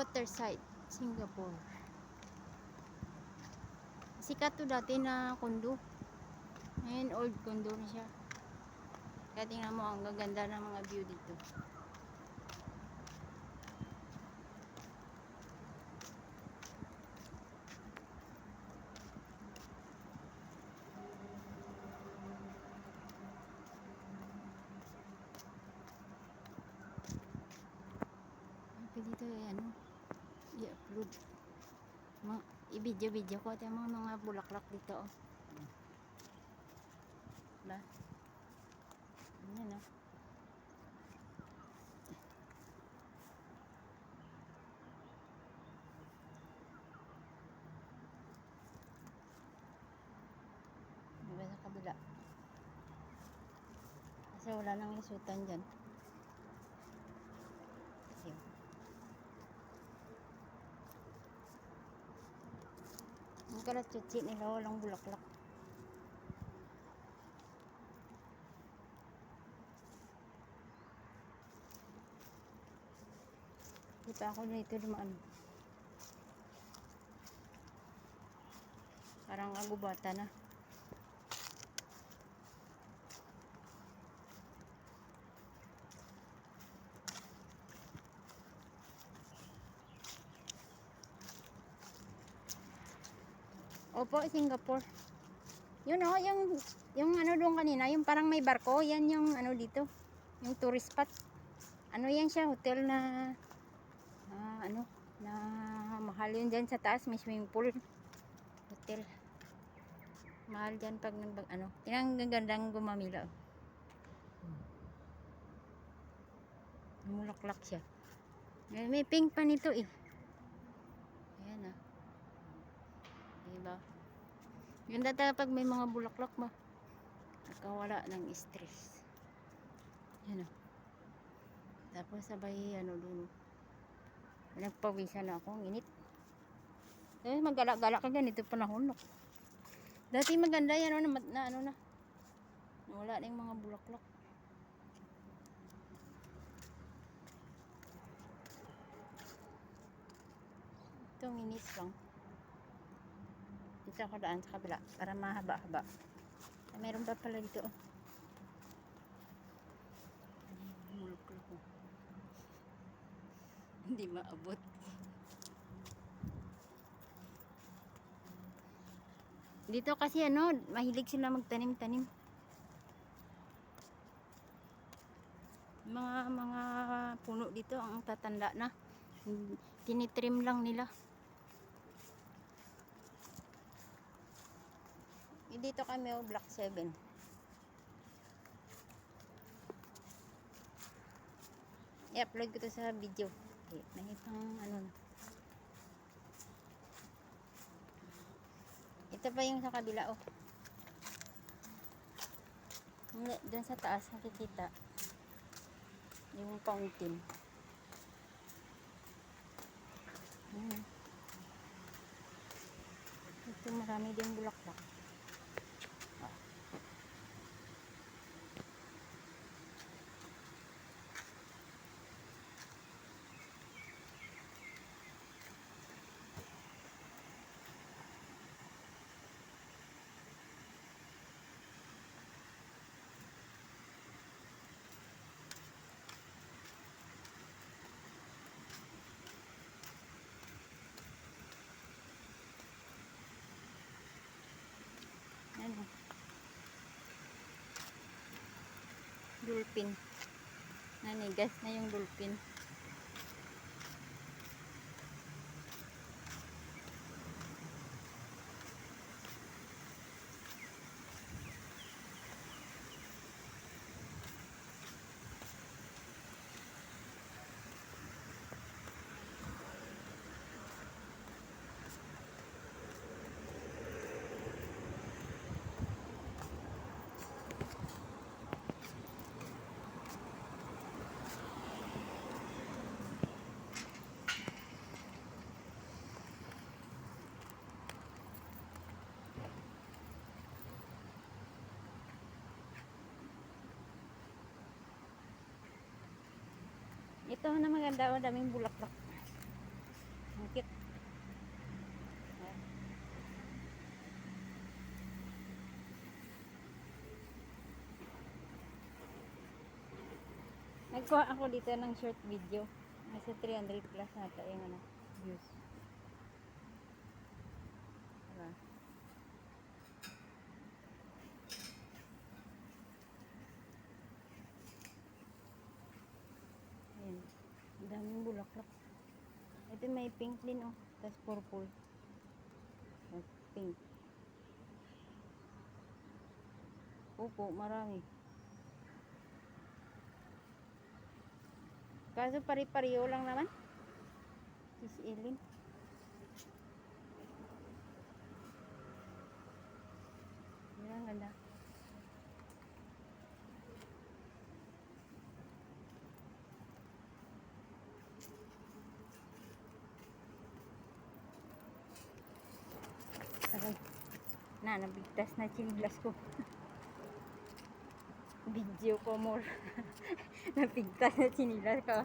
Waterside, Singapore. Sikat to dati na condo. Ngayon old condo na siya. Kaya tingnan mo ang gaganda ng mga view dito. Dito ano i-upload i-video ko at yung mga bulaklak dito oh. Diba? Ayan oh. Diba sa kabila kasi wala nang isutan dyan kasi ang kalatsutsi nila walang bulaklak. Di pa ako dito dumaan. Parang agubata na. Opo, Singapore. Yun oh, yung ano doon kanina, yung parang may barko, yan yung ano dito, yung tourist spot. Ano yan siya, hotel na ano, na mahal yun dyan sa taas, may swimming pool. Hotel. Mahal dyan pag ano, tinanggagandang gumamila. Mulaklak siya. May pink pa nito eh. Ayan ah. Diba? Yun dati pag may mga bulaklak ba, nakawala ng stress. Yan o. Tapos sabay ano dun. Nagpawisan na ako, ang init. Tapos maggalak-galak ka ganito panahon. No? Dati maganda yan o, na ano na. Wala na yung mga bulaklak. Ito ang init lang. Dito ako daan sa kabila para mahaba-haba. Meron pa pala dito oh. Bulaklak oh. Hindi maabot. Dito kasi ano, mahilig sila magtanim-tanim. Mga puno dito ang tatanda na. Tinitrim lang nila. Dito kami o Block 7. I-upload ko to sa video. Okay, nakitang ano. Ito pa yung sa kabila oh. Doon sa taas nakikita yung fountain. Ito marami din bulaklak. Ano? Dolphin. Nanigas na yung dolphin. Ito na maganda, daming bulaklak. Nagkuha ako dito ng short video. Nasa 300 plus nata yung ano, views. Diba? Ayan. Ang daming bulaklak. Ito may pink din oh. Tapos purple. Tapos pink. Opo, marami. Kaso pari-pariyo lang naman. Sis Ilin. Yan ang ganda. Aray. Nabigtas na chiniglas ko. Video ko more. Nabigtas na chiniglas ko.